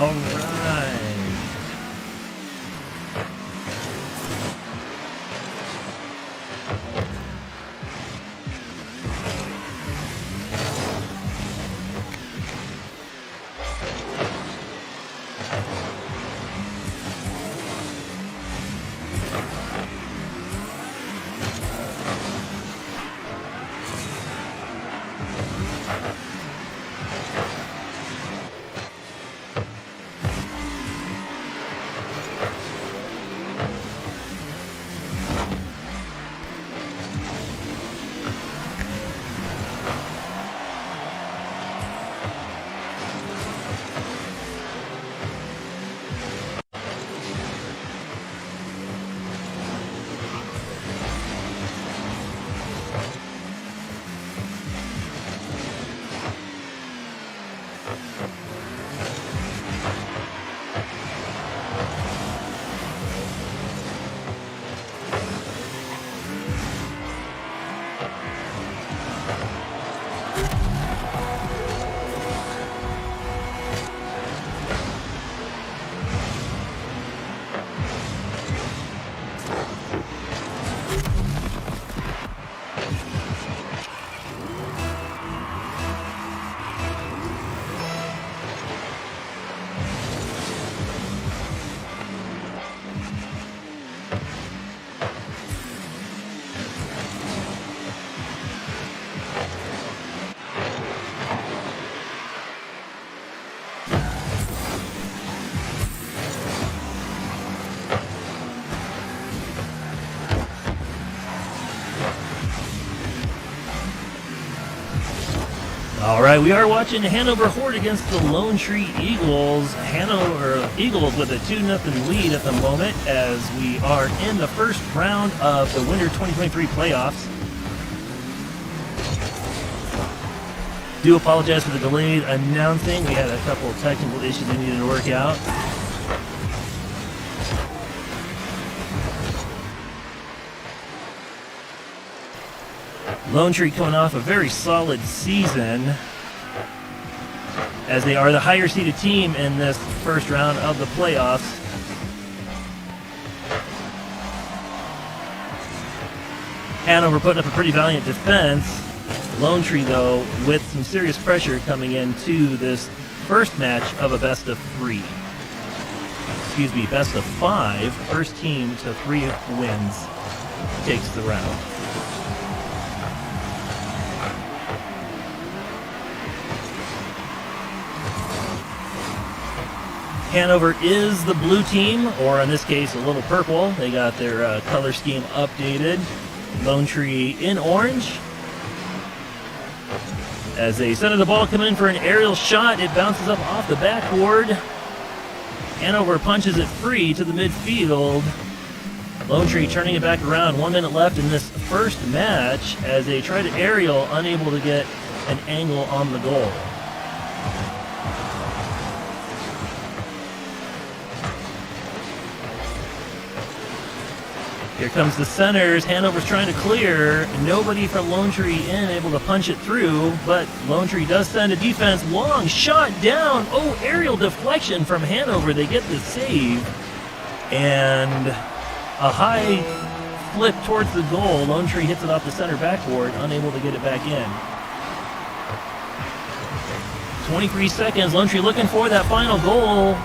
All right. All right, we are watching Hanover Horde against the Lone Tree Eagles. Hanover Eagles with a 2-0 lead at the moment as we are in the first round of the Winter 2023 playoffs. Do apologize for the delayed announcing. We had a couple of technical issues we needed to work out. Lone Tree coming off a very solid season as they are the higher seeded team in this first round of the playoffs. Hanover putting up a pretty valiant defense. Lone Tree, though, with some serious pressure coming into this first match of a best of 3. Excuse me, best of 5. First team to 3 wins takes the round. Hanover is the blue team, or in this case, a little purple. They got their color scheme updated. Lone Tree in orange. As they center the ball, coming in for an aerial shot, it bounces up off the backboard. Hanover punches it free to the midfield. Lone Tree turning it back around. 1 minute left in this first match as they try to aerial, unable to get an angle on the goal. Here comes the centers. Hanover's trying to clear. Nobody from Lone Tree in, able to punch it through, but Lone Tree does send a defense. Long shot down. Oh, aerial deflection from Hanover. They get the save. And a high flip towards the goal. Lone Tree hits it off the center backboard, unable to get it back in. 23 seconds. Lone Tree looking for that final goal.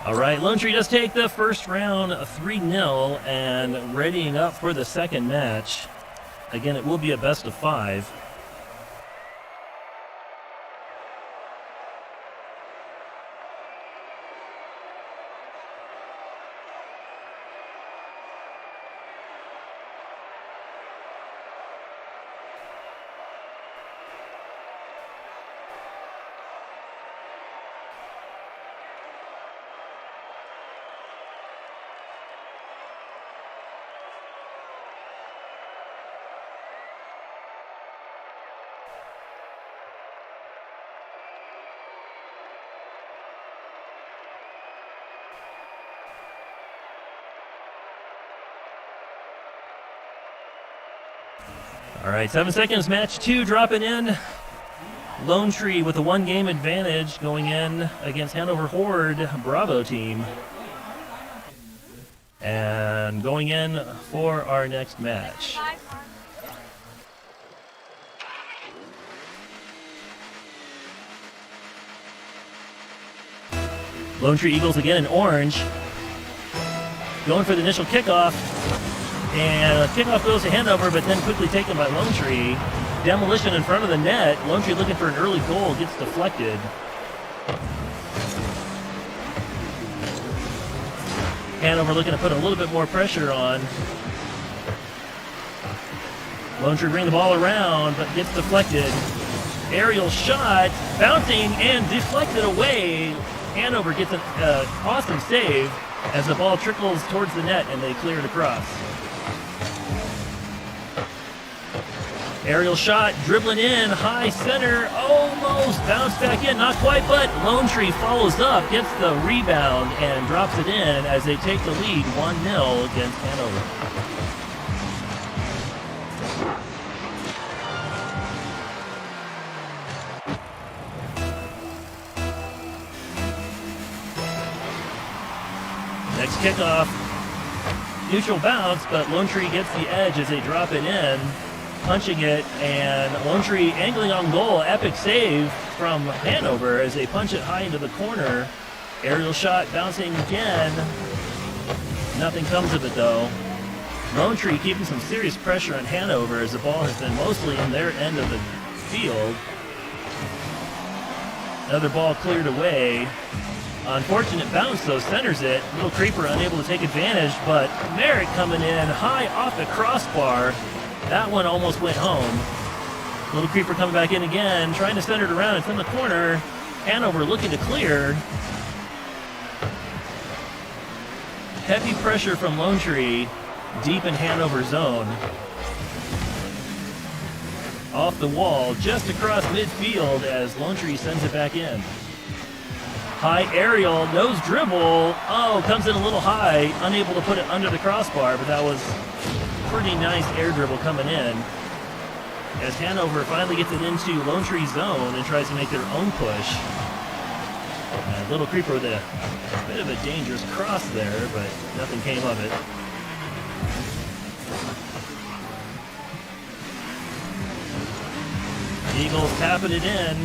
All right, Lone Tree does take the first round 3-0 and readying up for the second match. Again, it will be a best of 5. All right, 7 seconds, match 2 dropping in. Lone Tree with a 1-game advantage going in against Hanover Horde Bravo team. And going in for our next match. Lone Tree Eagles again in orange. Going for the initial kickoff. And kickoff goes to Hanover, but then quickly taken by Lone Tree. Demolition in front of the net. Lone Tree looking for an early goal, gets deflected. Hanover looking to put a little bit more pressure on. Lone Tree bring the ball around, but gets deflected. Aerial shot, bouncing and deflected away. Hanover gets an awesome save as the ball trickles towards the net and they clear it across. Aerial shot, dribbling in, high center, almost bounced back in, not quite, but Lone Tree follows up, gets the rebound, and drops it in as they take the lead 1-0 against Hanover. Next kickoff, neutral bounce, but Lone Tree gets the edge as they drop it in. Punching it, and Lone Tree angling on goal. Epic save from Hanover as they punch it high into the corner. Aerial shot bouncing again. Nothing comes of it though. Lone Tree keeping some serious pressure on Hanover as the ball has been mostly in their end of the field. Another ball cleared away. Unfortunate bounce though, centers it. Little Creeper unable to take advantage, but Merritt coming in high off the crossbar. That one almost went home. Little Creeper coming back in again, trying to center it around. It's in the corner. Hanover looking to clear. Heavy pressure from Lone Tree, deep in Hanover zone. Off the wall, just across midfield as Lone Tree sends it back in. High aerial, nose dribble. Oh, comes in a little high, unable to put it under the crossbar, but that was pretty nice air dribble coming in as Hanover finally gets it into Lone Tree zone and tries to make their own push. Little Creeper with a bit of a dangerous cross there, but nothing came of it. Eagles tapping it in.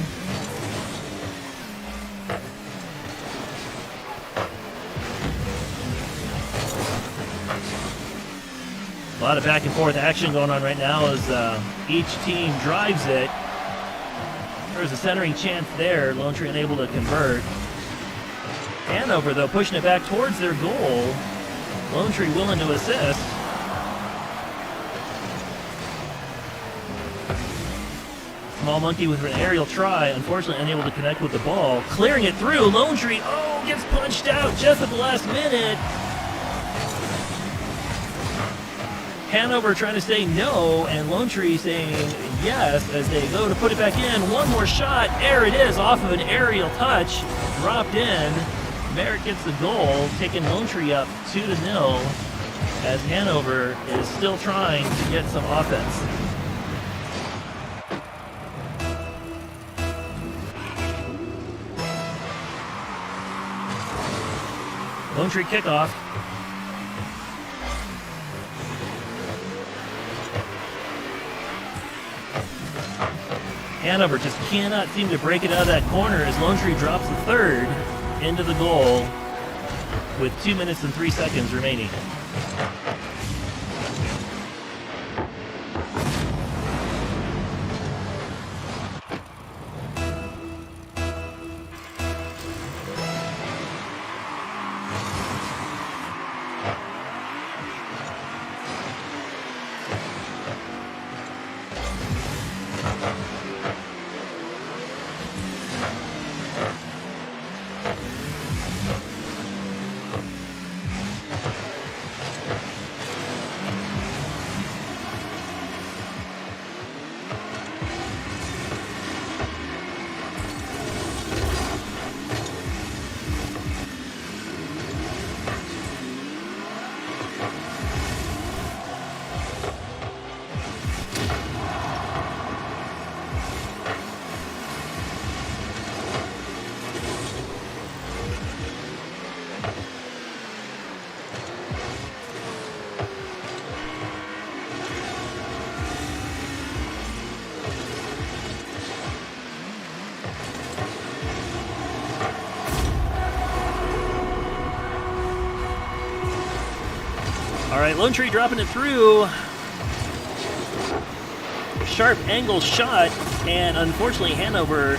A lot of back and forth action going on right now as each team drives it. There's a centering chance there. Lone Tree unable to convert. Hanover, though, pushing it back towards their goal. Lone Tree willing to assist. Small Monkey with an aerial try, unfortunately unable to connect with the ball. Clearing it through, Lone Tree, gets punched out just at the last minute. Hanover trying to say no, and Lone Tree saying yes as they go to put it back in. One more shot, there it is, off of an aerial touch, dropped in. Merritt gets the goal, taking Lone Tree up 2-0 as Hanover is still trying to get some offense. Lone Tree kickoff. Hanover just cannot seem to break it out of that corner as Lone Tree drops the third into the goal with 2 minutes and 3 seconds remaining. All right, Lone Tree dropping it through. Sharp angle shot, and unfortunately Hanover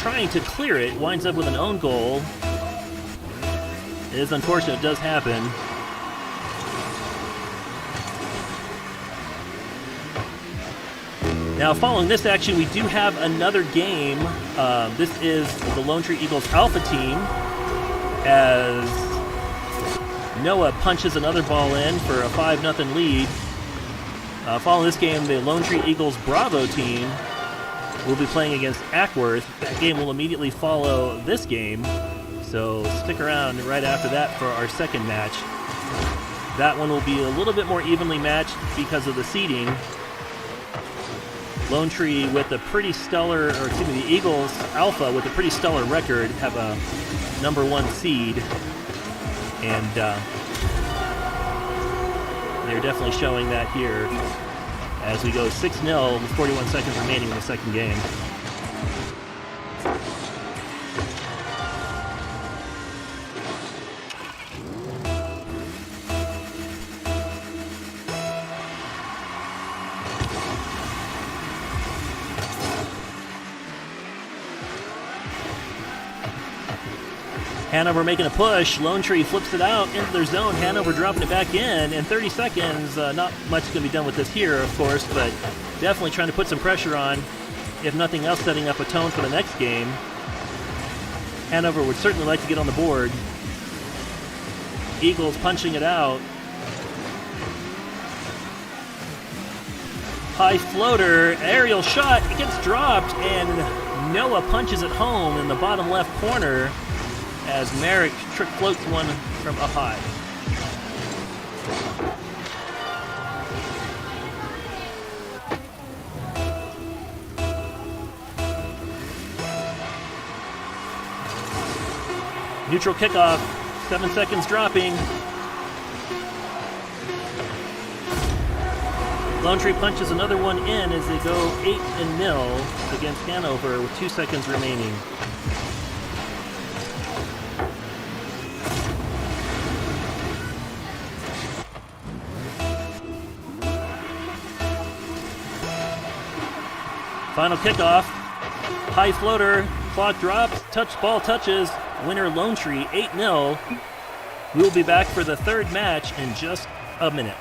trying to clear it winds up with an own goal. It is unfortunate, it does happen. Now, following this action, we do have another game. This is the Lone Tree Eagles Alpha team as Noah punches another ball in for a 5-0 lead. Following this game, the Lone Tree Eagles Bravo team will be playing against Ackworth. That game will immediately follow this game, so stick around right after that for our second match. That one will be a little bit more evenly matched because of the seeding. Lone Tree with a pretty stellar, or excuse me, the Eagles Alpha with a pretty stellar record have a #1 seed. And they're definitely showing that here as we go 6-0 with 41 seconds remaining in the second game. Hanover making a push. Lone Tree flips it out into their zone. Hanover dropping it back in. In 30 seconds, not much going to be done with this here, of course, but definitely trying to put some pressure on, if nothing else, setting up a tone for the next game. Hanover would certainly like to get on the board. Eagles punching it out. High floater, aerial shot. It gets dropped, and Noah punches it home in the bottom left corner as Merrick trick floats one from up high. Neutral kickoff, 7 seconds dropping. Lone Tree punches another one in as they go 8-0 against Hanover with 2 seconds remaining. Final kickoff, high floater, clock drops, ball touches, winner Lone Tree 8-0. We will be back for the third match in just a minute.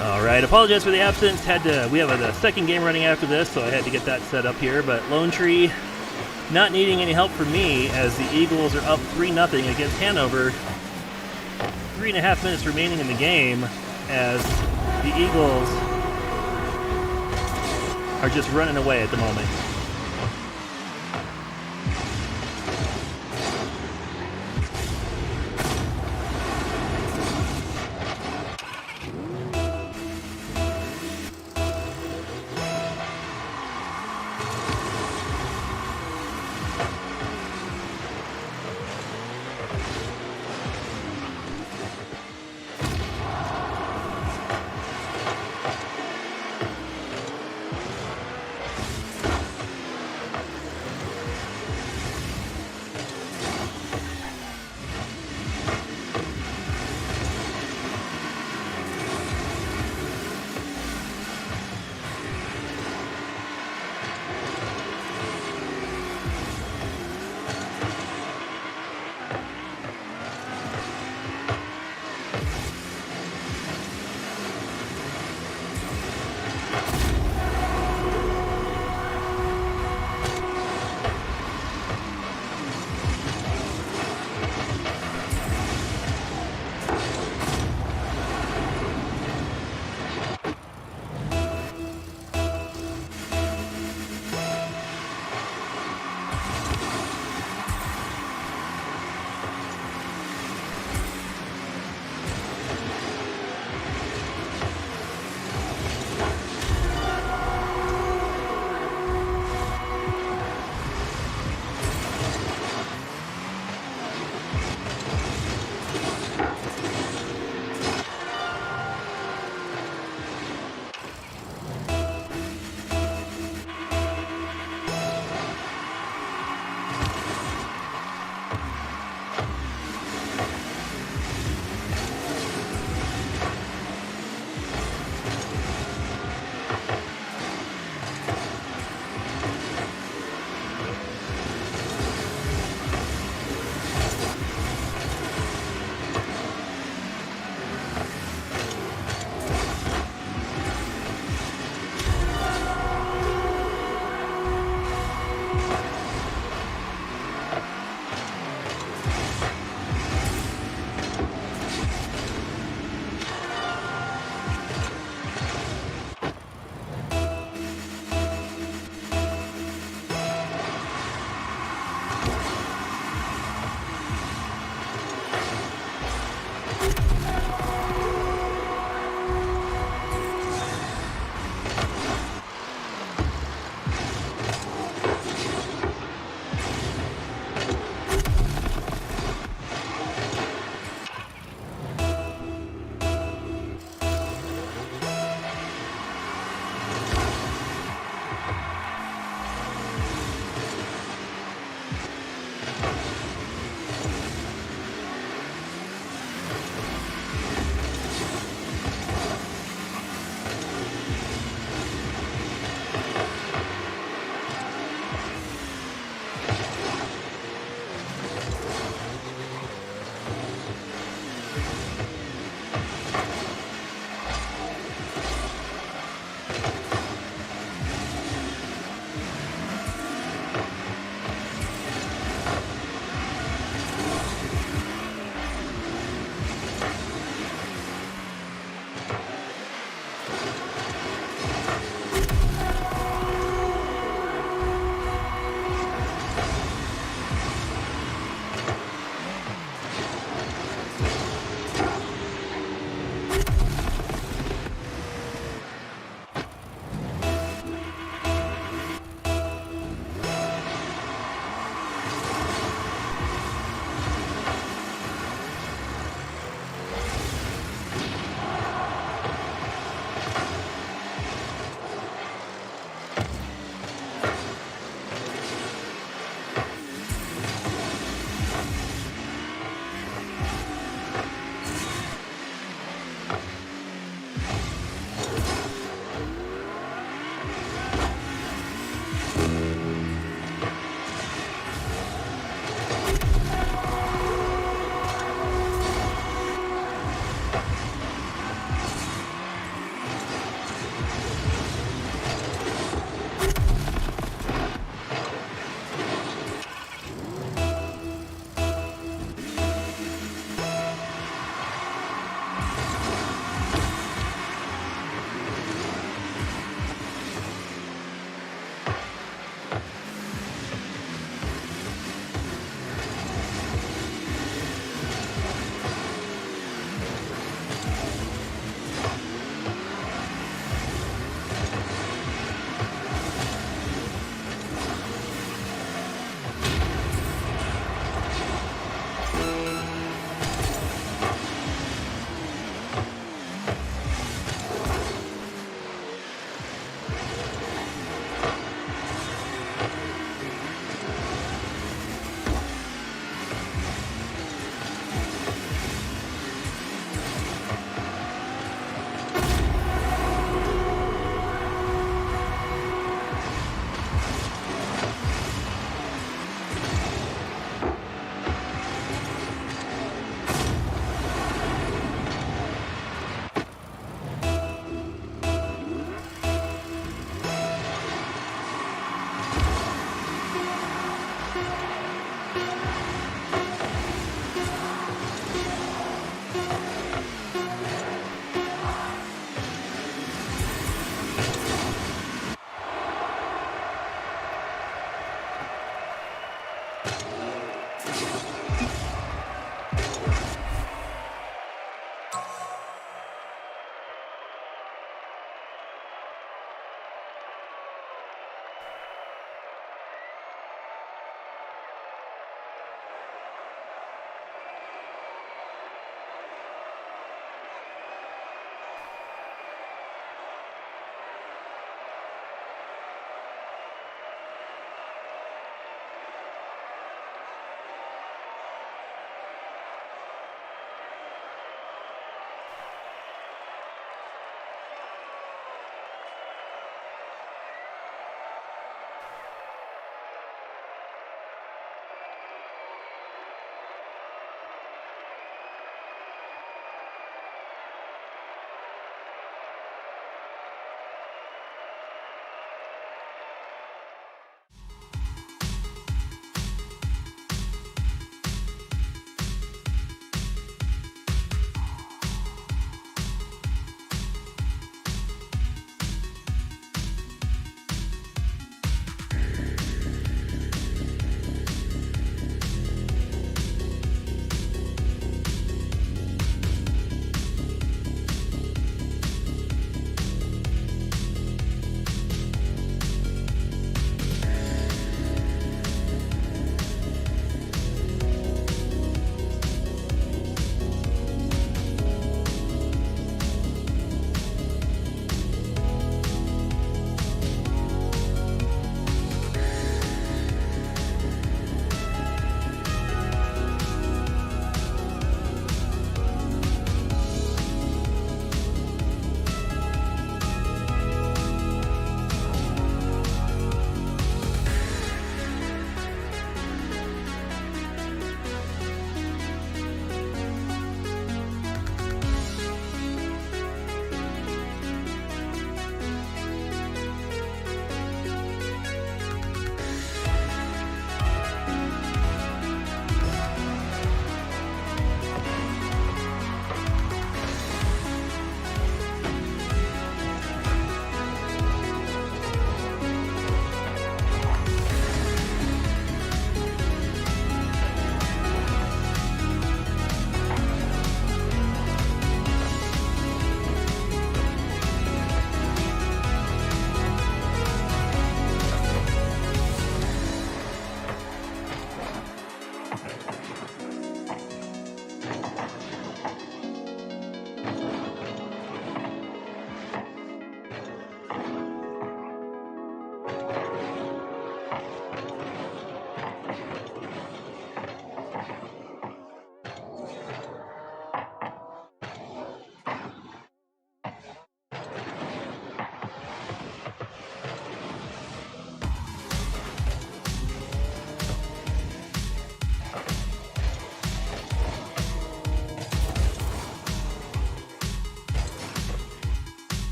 All right, apologize for the absence. We have a second game running after this, so I had to get that set up here. But Lone Tree not needing any help from me as the Eagles are up 3-0 against Hanover. 3.5 minutes remaining in the game as the Eagles are just running away at the moment.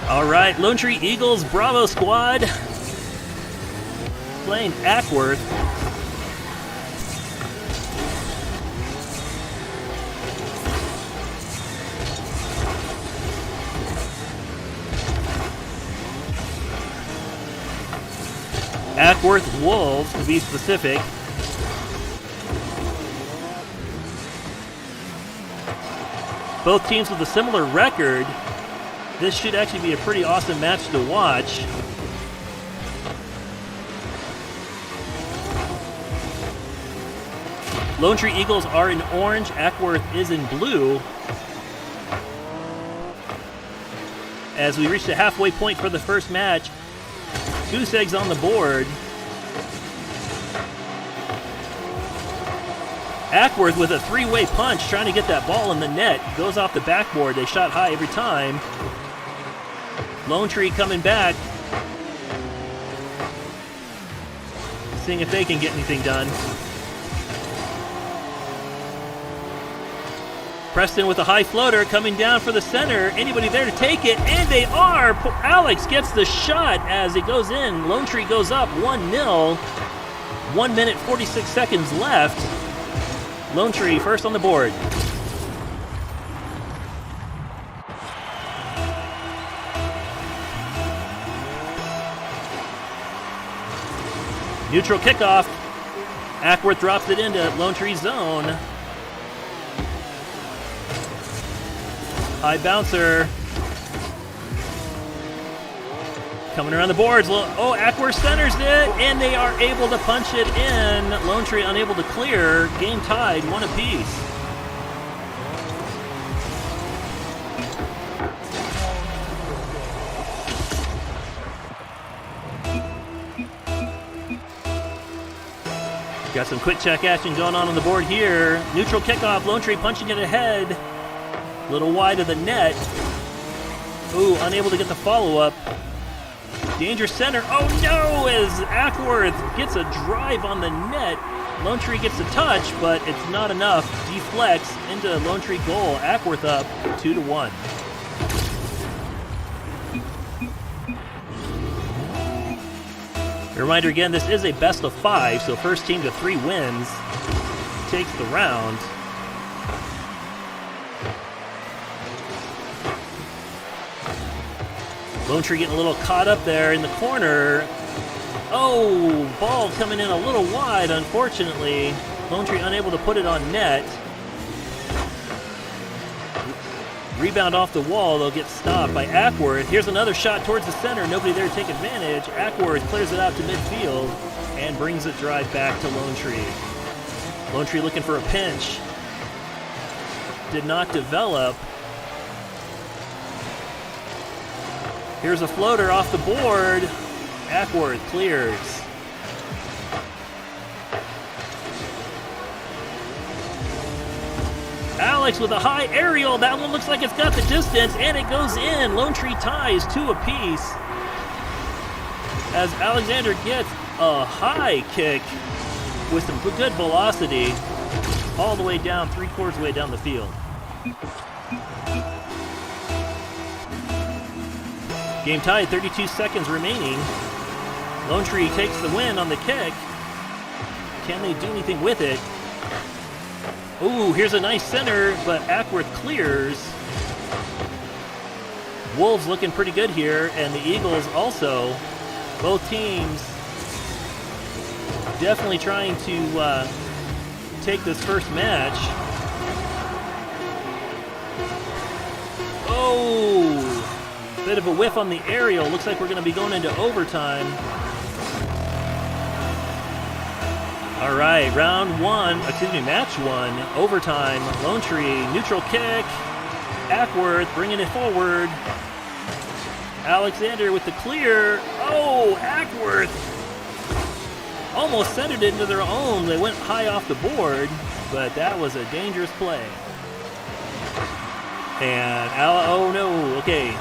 All right, Lone Tree Eagles Bravo squad playing Ackworth. Ackworth Wolves, to be specific. Both teams with a similar record. This should actually be a pretty awesome match to watch. Lone Tree Eagles are in orange, Ackworth is in blue. As we reach the halfway point for the first match, Goose Eggs on the board. Ackworth with a three-way punch trying to get that ball in the net. Goes off the backboard. They shot high every time. Lone Tree coming back. Seeing if they can get anything done. Preston with a high floater coming down for the center. Anybody there to take it? And they are! Alex gets the shot as it goes in. Lone Tree goes up 1-0. 1 minute 46 seconds left. Lone Tree first on the board. Neutral kickoff. Ackworth drops it into Lone Tree's zone. High bouncer. Coming around the boards. Oh, Ackworth centers it, and they are able to punch it in. Lone Tree unable to clear. Game tied, one apiece. Got some quick check action going on the board here. Neutral kickoff. Lone Tree punching it ahead. A little wide of the net. Ooh, unable to get the follow-up. Danger center. Oh no! As Ackworth gets a drive on the net. Lone Tree gets a touch, but it's not enough. Deflects into Lone Tree goal. Ackworth up 2-1. A reminder again, this is a best of 5, so first team to 3 wins takes the round. Lone Tree getting a little caught up there in the corner. Oh, ball coming in a little wide, unfortunately. Lone Tree unable to put it on net. Rebound off the wall, they'll get stopped by Ackworth. Here's another shot towards the center, nobody there to take advantage. Ackworth clears it out to midfield and brings it drive back to Lone Tree. Lone Tree looking for a pinch. Did not develop. Here's a floater off the board. Ackworth clears. Alex with a high aerial. That one looks like it's got the distance, and it goes in. Lone Tree ties 2 apiece. As Alexander gets a high kick with some good velocity all the way down, 3/4 of the way down the field. Game tied, 32 seconds remaining. Lone Tree takes the win on the kick. Can they do anything with it? Ooh, here's a nice center, but Ackworth clears. Wolves looking pretty good here, and the Eagles also. Both teams definitely trying to take this first match. Oh! Bit of a whiff on the aerial. Looks like we're going to be going into overtime. All right, match 1, overtime. Lone Tree, neutral kick. Ackworth bringing it forward. Alexander with the clear. Oh, Ackworth almost centered it into their own. They went high off the board, but that was a dangerous play. And, oh no, okay.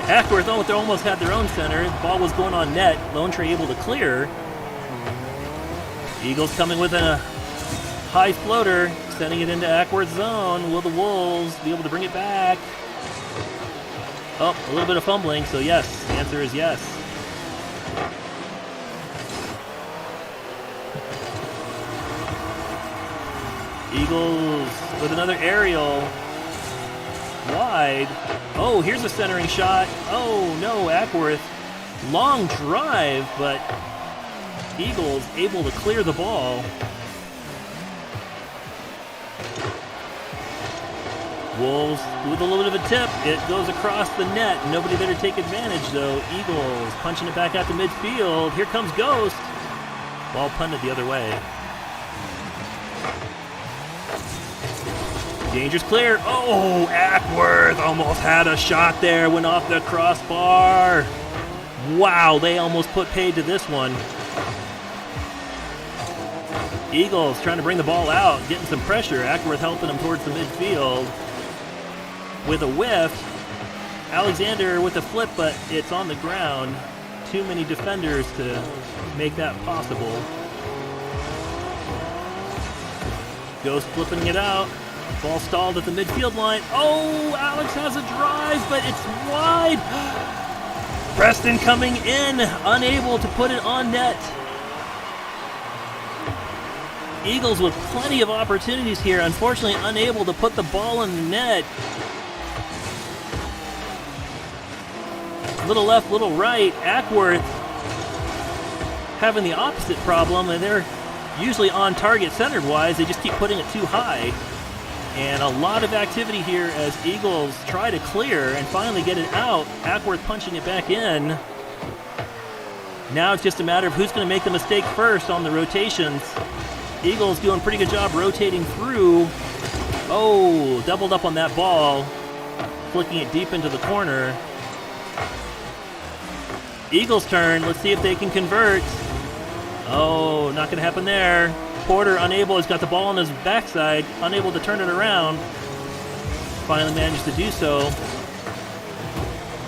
Ackworth almost had their own center. The ball was going on net. Lone Tree able to clear. Eagles coming with a high floater, sending it into Ackworth's zone. Will the Wolves be able to bring it back? Oh, a little bit of fumbling, so yes, the answer is yes. Eagles with another aerial. Wide. Oh, here's a centering shot. Oh no, Ackworth. Long drive, but Eagles able to clear the ball. Wolves with a little bit of a tip. It goes across the net. Nobody there to take advantage, though. Eagles punching it back out to midfield. Here comes Ghost. Ball punted the other way. Danger's clear. Oh, Ackworth almost had a shot there. Went off the crossbar. Wow, they almost put paid to this one. Eagles trying to bring the ball out, getting some pressure. Ackworth helping them towards the midfield. With a whiff. Alexander with a flip, but it's on the ground. Too many defenders to make that possible. Ghost flipping it out. Ball stalled at the midfield line. Oh, Alex has a drive, but it's wide. Preston coming in, unable to put it on net. Eagles with plenty of opportunities here, unfortunately unable to put the ball in the net. Little left, little right. Ackworth having the opposite problem, and they're usually on target centered-wise. They just keep putting it too high. And a lot of activity here as Eagles try to clear and finally get it out. Ackworth punching it back in. Now it's just a matter of who's going to make the mistake first on the rotations. Eagles doing a pretty good job rotating through. Oh, doubled up on that ball. Flicking it deep into the corner. Eagles' turn. Let's see if they can convert. Oh, not going to happen there. Porter unable, has got the ball on his backside, unable to turn it around. Finally managed to do so.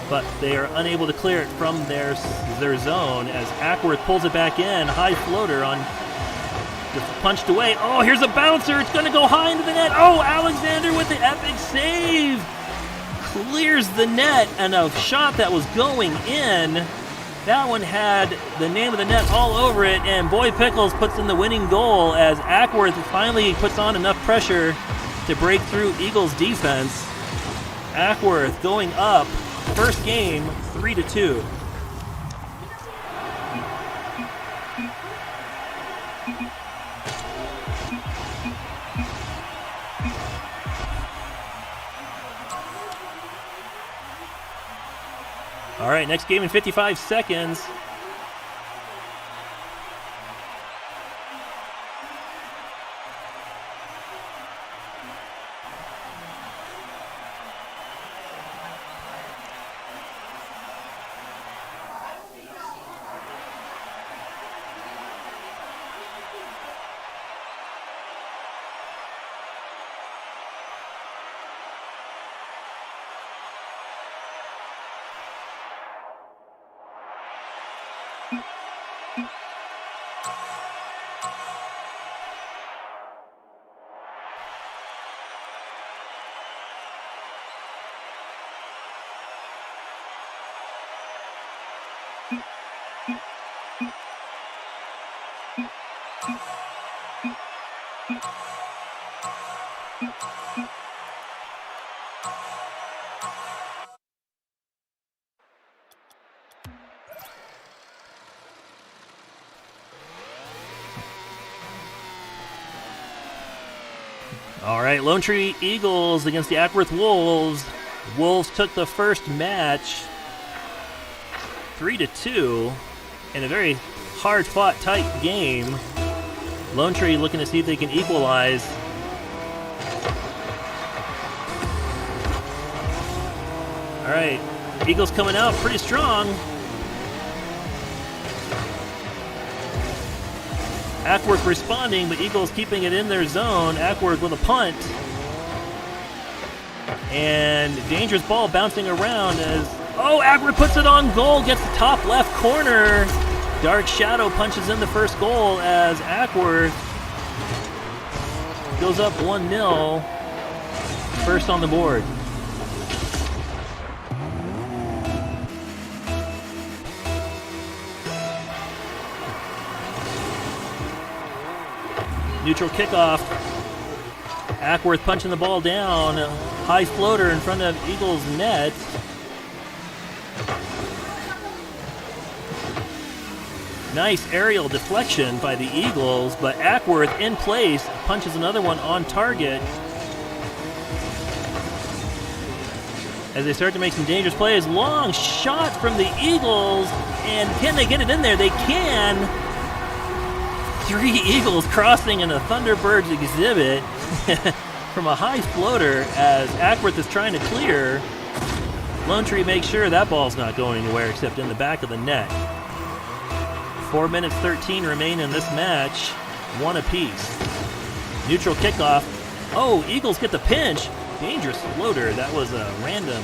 But they are unable to clear it from their zone as Ackworth pulls it back in. High floater on, just punched away. Oh, here's a bouncer. It's going to go high into the net. Oh, Alexander with the epic save. Clears the net, and a shot that was going in. That one had the name of the net all over it, and Boy Pickles puts in the winning goal as Ackworth finally puts on enough pressure to break through Eagles' defense. Ackworth going up, first game, 3-2. All right, next game in 55 seconds. All right, Lone Tree Eagles against the Ackworth Wolves. Wolves took the first match 3-2 in a very hard-fought, tight game. Lone Tree looking to see if they can equalize. All right, Eagles coming out pretty strong. Ackworth responding, but Eagles keeping it in their zone. Ackworth with a punt. And dangerous ball bouncing around as... Oh, Ackworth puts it on goal, gets the top left corner. Dark Shadow punches in the first goal as Ackworth goes up 1-0. First on the board. Neutral kickoff. Ackworth punching the ball down. High floater in front of Eagles' net. Nice aerial deflection by the Eagles, but Ackworth in place punches another one on target. As they start to make some dangerous plays. Long shot from the Eagles, and can they get it in there? They can. 3 Eagles crossing in a Thunderbirds exhibit from a high floater as Ackworth is trying to clear. Lone Tree makes sure that ball's not going anywhere except in the back of the net. 4 minutes 13 remain in this match, 1 apiece. Neutral kickoff. Oh, Eagles get the pinch. Dangerous floater. That was a random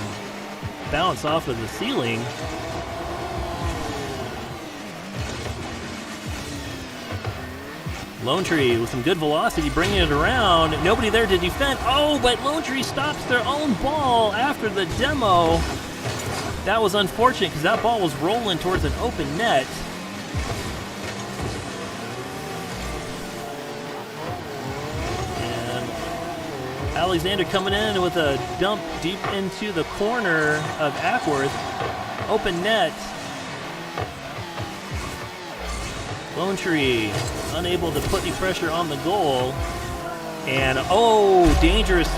bounce off of the ceiling. Lone Tree with some good velocity bringing it around. Nobody there to defend. Oh, but Lone Tree stops their own ball after the demo. That was unfortunate because that ball was rolling towards an open net. Alexander coming in with a dump deep into the corner of Ackworth. Open net. Lone Tree unable to put any pressure on the goal. And oh, dangerous.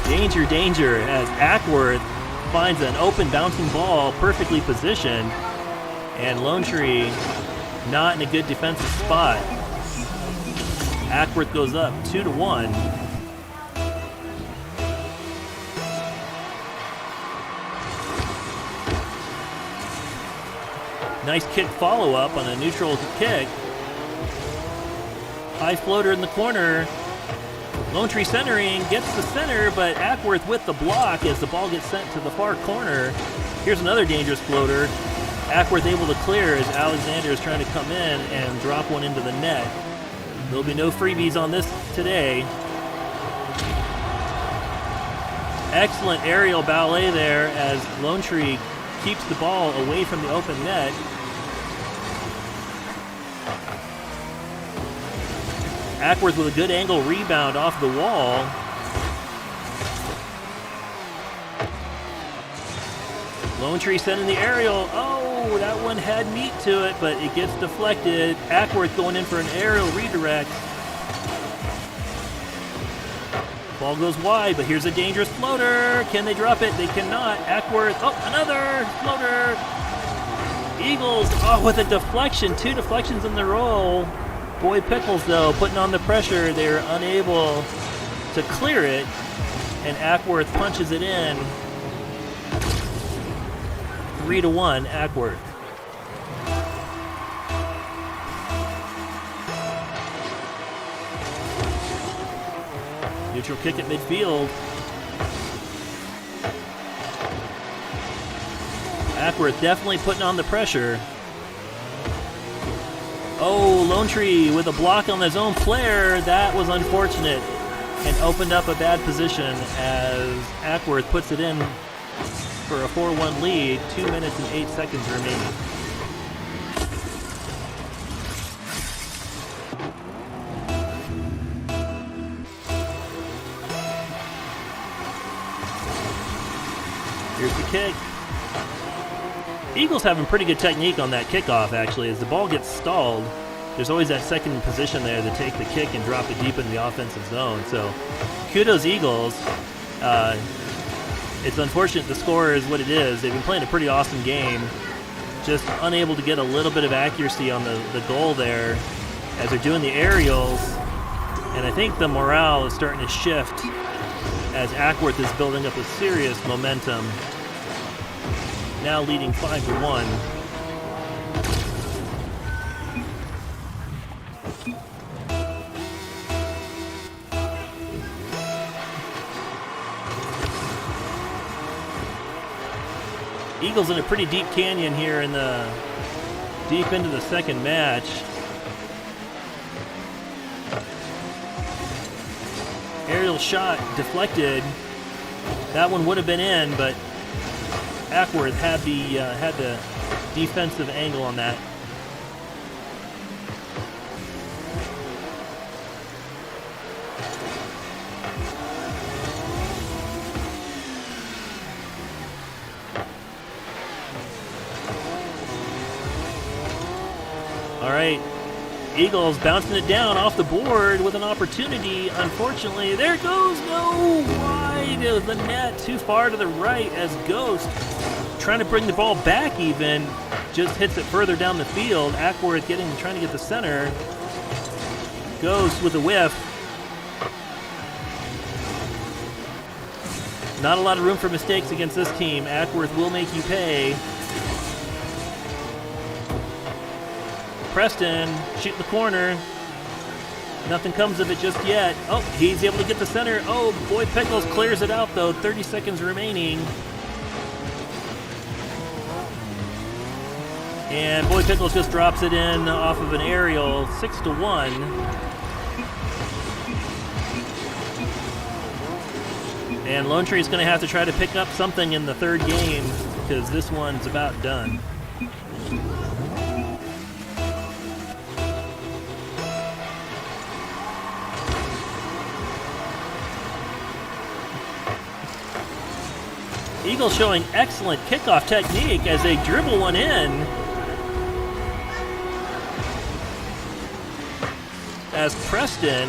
Danger as Ackworth finds an open bouncing ball perfectly positioned. And Lone Tree not in a good defensive spot. Ackworth goes up 2-1. Nice kick follow-up on a neutral kick. High floater in the corner. Lone Tree centering, gets the center, but Ackworth with the block as the ball gets sent to the far corner. Here's another dangerous floater. Ackworth able to clear as Alexander is trying to come in and drop one into the net. There'll be no freebies on this today. Excellent aerial ballet there as Lone Tree keeps the ball away from the open net. Ackworth with a good angle rebound off the wall. Lone Tree sending the aerial. Oh, that one had meat to it, but it gets deflected. Ackworth going in for an aerial redirect. Ball goes wide, but here's a dangerous floater. Can they drop it? They cannot. Ackworth, oh, another floater. Eagles, oh, with a deflection. 2 deflections in the row. Boy Pickles, though, putting on the pressure. They're unable to clear it, and Ackworth punches it in. 3-1, Ackworth. Neutral kick at midfield. Ackworth definitely putting on the pressure. Oh, Lone Tree with a block on his own flare. That was unfortunate and opened up a bad position as Ackworth puts it in for a 4-1 lead. 2 minutes and 8 seconds remaining. Here's the kick. Eagles having pretty good technique on that kickoff, actually. As the ball gets stalled, there's always that second position there to take the kick and drop it deep in the offensive zone. So, kudos Eagles. It's unfortunate the score is what it is. They've been playing a pretty awesome game. Just unable to get a little bit of accuracy on the goal there as they're doing the aerials. And I think the morale is starting to shift as Ackworth is building up a serious momentum. Now leading 5-1. Eagles in a pretty deep canyon here in the deep into the second match. Aerial shot deflected. That one would have been in, but Ackworth had the defensive angle on that. All right. Eagles bouncing it down off the board with an opportunity. Unfortunately, there it goes. No, wide of the net, too far to the right as Ghost, trying to bring the ball back even, just hits it further down the field. Ackworth trying to get the center. Ghost with a whiff. Not a lot of room for mistakes against this team. Ackworth will make you pay. Preston, shoot the corner. Nothing comes of it just yet. Oh, he's able to get the center. Oh, Boy Pickles clears it out, though. 30 seconds remaining. And Boy Pickles just drops it in off of an aerial, 6-1. And Lone Tree is going to have to try to pick up something in the third game because this one's about done. Eagles showing excellent kickoff technique as they dribble one in. As Preston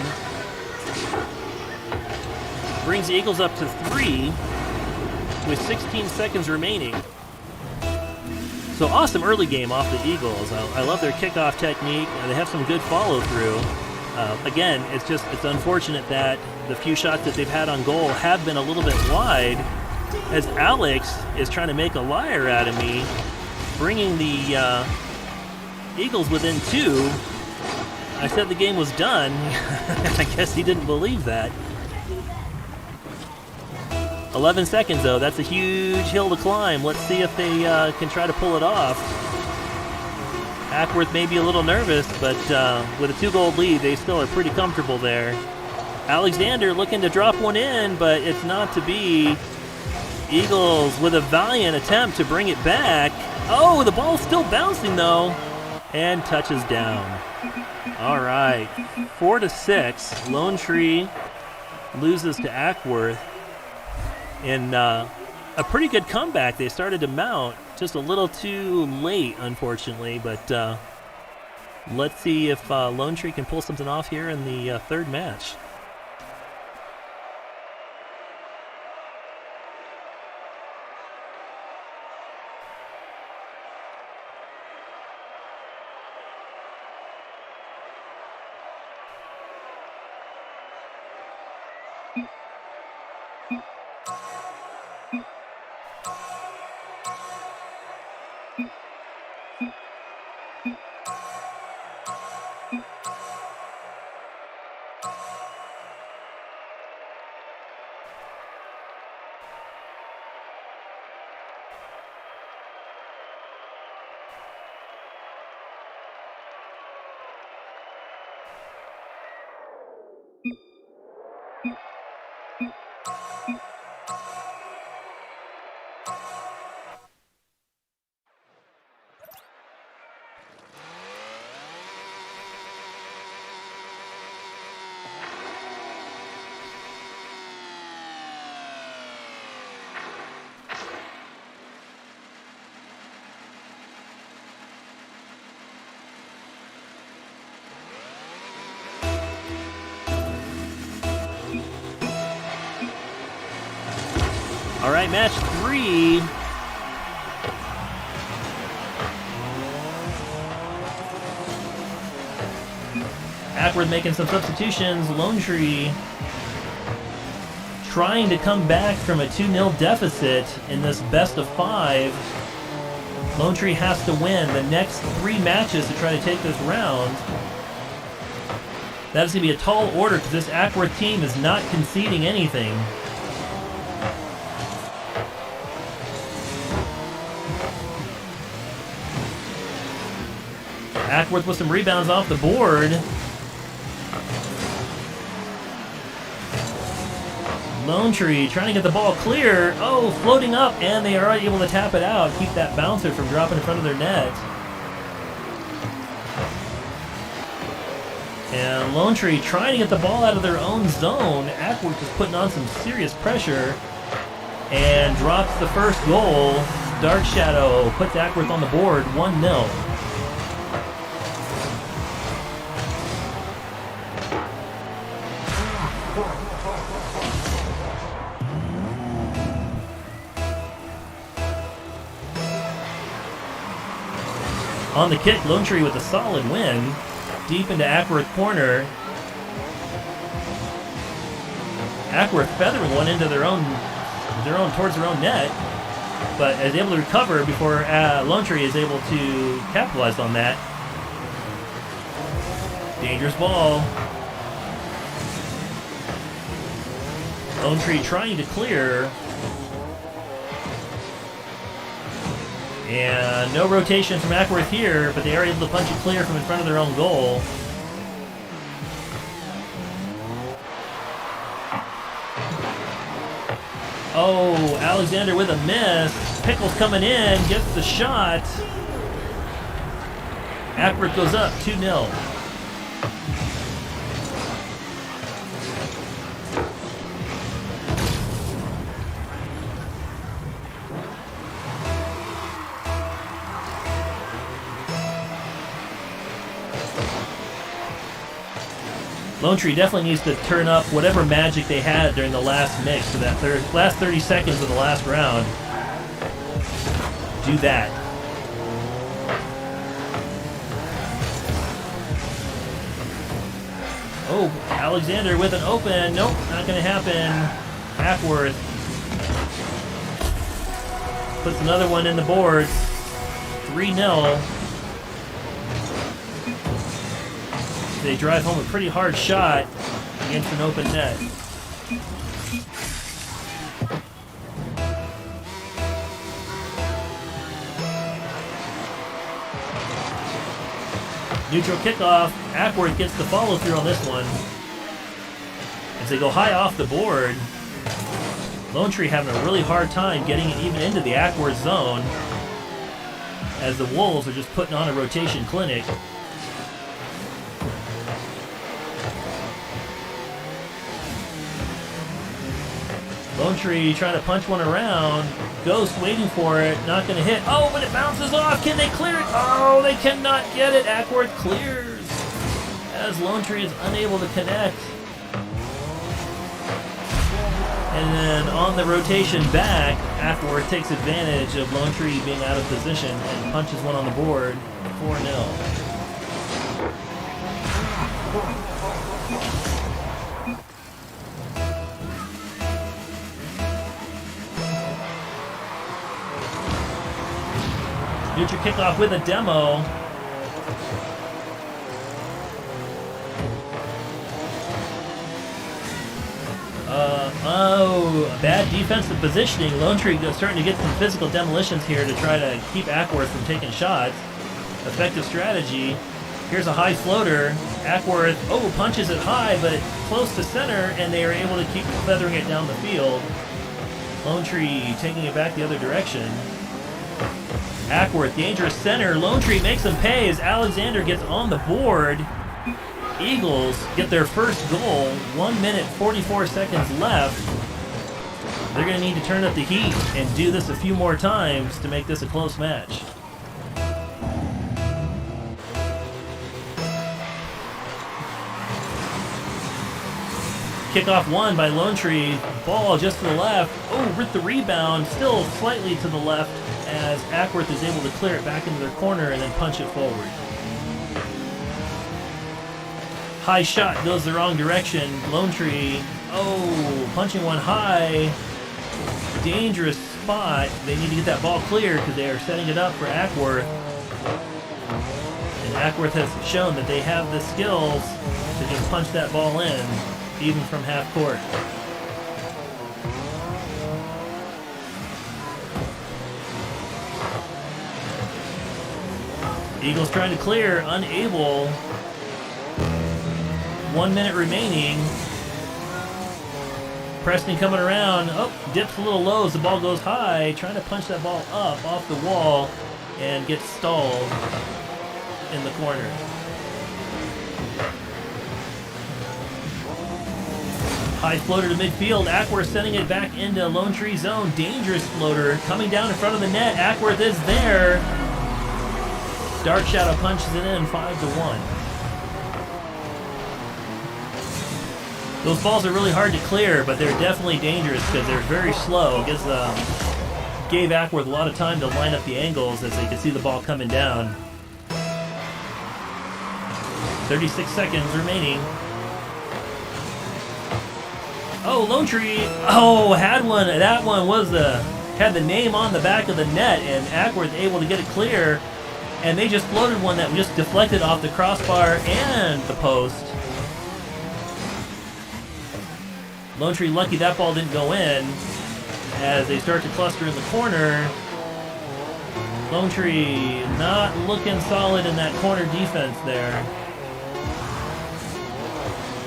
brings the Eagles up to 3 with 16 seconds remaining. So awesome early game off the Eagles. I love their kickoff technique. They have some good follow through. Again, it's unfortunate that the few shots that they've had on goal have been a little bit wide, as Alex is trying to make a liar out of me, bringing the Eagles within 2. I said the game was done. I guess he didn't believe that. 11 seconds, though. That's a huge hill to climb. Let's see if they can try to pull it off. Ackworth may be a little nervous, but with a 2-goal lead, they still are pretty comfortable there. Alexander looking to drop one in, but it's not to be. Eagles with a valiant attempt to bring it back. Oh, the ball's still bouncing, though, and touches down. All right, 4-6. Lone Tree loses to Ackworth in a pretty good comeback. They started to mount just a little too late, unfortunately, but let's see if Lone Tree can pull something off here in the third match. All right, match 3. Ackworth making some substitutions. Lone Tree trying to come back from a 2-0 deficit in this best of 5. Lone Tree has to win the next 3 matches to try to take this round. That is going to be a tall order because this Ackworth team is not conceding anything. Ackworth with some rebounds off the board. Lone Tree trying to get the ball clear. Oh, floating up, and they are able to tap it out. Keep that bouncer from dropping in front of their net. And Lone Tree trying to get the ball out of their own zone. Ackworth is putting on some serious pressure and drops the first goal. Dark Shadow puts Ackworth on the board, 1-0. On the kick, Lone Tree with a solid win. Deep into Ackworth corner. Ackworth feathering one into their own towards their own net, but is able to recover before Lone Tree is able to capitalize on that. Dangerous ball. Lone Tree trying to clear. And no rotation from Ackworth here, but they are able to punch it clear from in front of their own goal. Oh, Alexander with a miss. Pickles coming in, gets the shot. Ackworth goes up 2-0. Lone Tree definitely needs to turn up whatever magic they had during the last mix for that last 30 seconds of the last round. Do that. Oh, Alexander with an open. Nope, not going to happen. Ackworth puts another one in the boards. 3-0. They drive home a pretty hard shot against an open net. Neutral kickoff. Ackworth gets the follow through on this one. As they go high off the board, Lone Tree having a really hard time getting it even into the Ackworth zone, as the Wolves are just putting on a rotation clinic. Lone Tree trying to punch one around. Ghost waiting for it. Not going to hit. Oh, but it bounces off. Can they clear it? Oh, they cannot get it. Ackworth clears as Lone Tree is unable to connect. And then on the rotation back, Ackworth takes advantage of Lone Tree being out of position and punches one on the board. 4-0. Neutral kickoff with a demo. Bad defensive positioning. Lone Tree starting to get some physical demolitions here to try to keep Ackworth from taking shots. Effective strategy. Here's a high floater. Ackworth, punches it high, but close to center, and they are able to keep feathering it down the field. Lone Tree taking it back the other direction. Ackworth, dangerous center. Lone Tree makes them pay as Alexander gets on the board. Eagles get their first goal. 1 minute, 44 seconds left. They're going to need to turn up the heat and do this a few more times to make this a close match. Kickoff won by Lone Tree. Ball just to the left. Oh, with the rebound, still slightly to the left, as Ackworth is able to clear it back into their corner and then punch it forward. High shot goes the wrong direction. Lone Tree, punching one high. Dangerous spot. They need to get that ball clear because they are setting it up for Ackworth. And Ackworth has shown that they have the skills to just punch that ball in, even from half court. Eagles trying to clear, unable. 1 minute remaining. Preston coming around. Dips a little low as the ball goes high. Trying to punch that ball up off the wall and gets stalled in the corner. High floater to midfield. Ackworth sending it back into Lone Tree zone. Dangerous floater coming down in front of the net. Ackworth is there. Dark Shadow punches it in 5-1. Those balls are really hard to clear, but they're definitely dangerous because they're very slow. It gave Ackworth a lot of time to line up the angles as they could see the ball coming down. 36 seconds remaining. Oh, Lone Tree. Oh, had one. That one was had the name on the back of the net, and Ackworth able to get it clear. And they just floated one that just deflected off the crossbar and the post. Lone Tree lucky that ball didn't go in as they start to cluster in the corner. Lone Tree not looking solid in that corner defense there.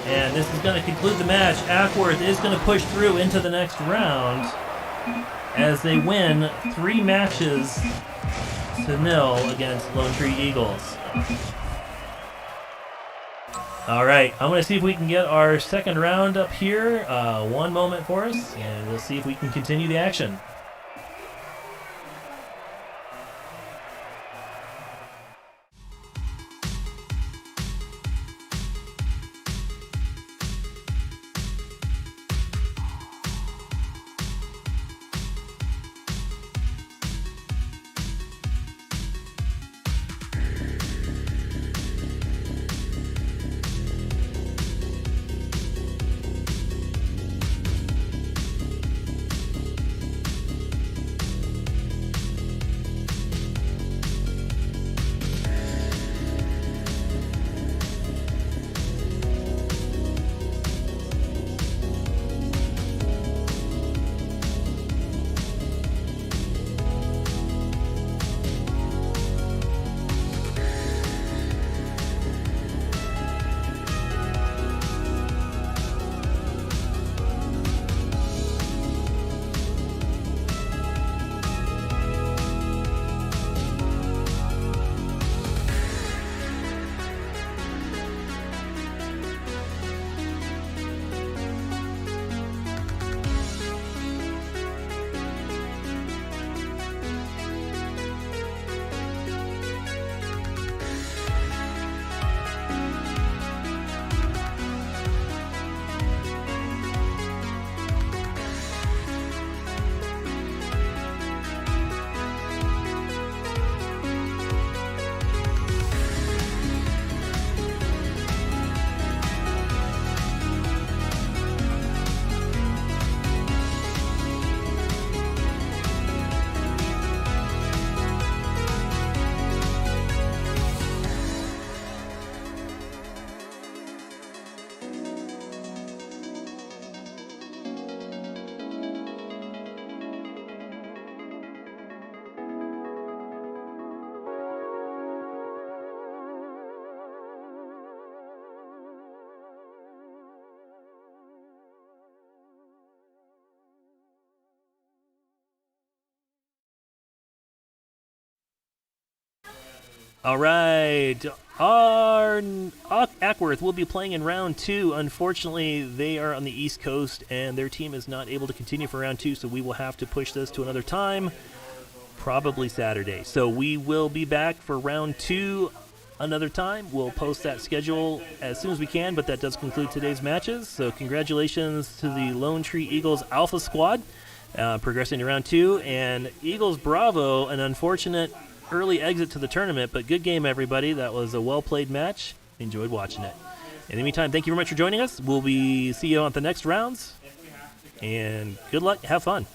And this is going to conclude the match. Ackworth is going to push through into the next round as they win 3 matches to 0 against Lone Tree Eagles. All right, I'm going to see if we can get our second round up here. One moment for us, and we'll see if we can continue the action. All right, our Ackworth will be playing in round 2. Unfortunately, they are on the East Coast, and their team is not able to continue for round 2, so we will have to push this to another time, probably Saturday. So we will be back for round 2 another time. We'll post that schedule as soon as we can, but that does conclude today's matches. So congratulations to the Lone Tree Eagles Alpha Squad progressing to round 2, and Eagles Bravo, an unfortunate early exit to the tournament, but good game, everybody. That was a well-played match. Enjoyed watching it. In the meantime, thank you very much for joining us. We'll see you on the next rounds, and good luck. Have fun.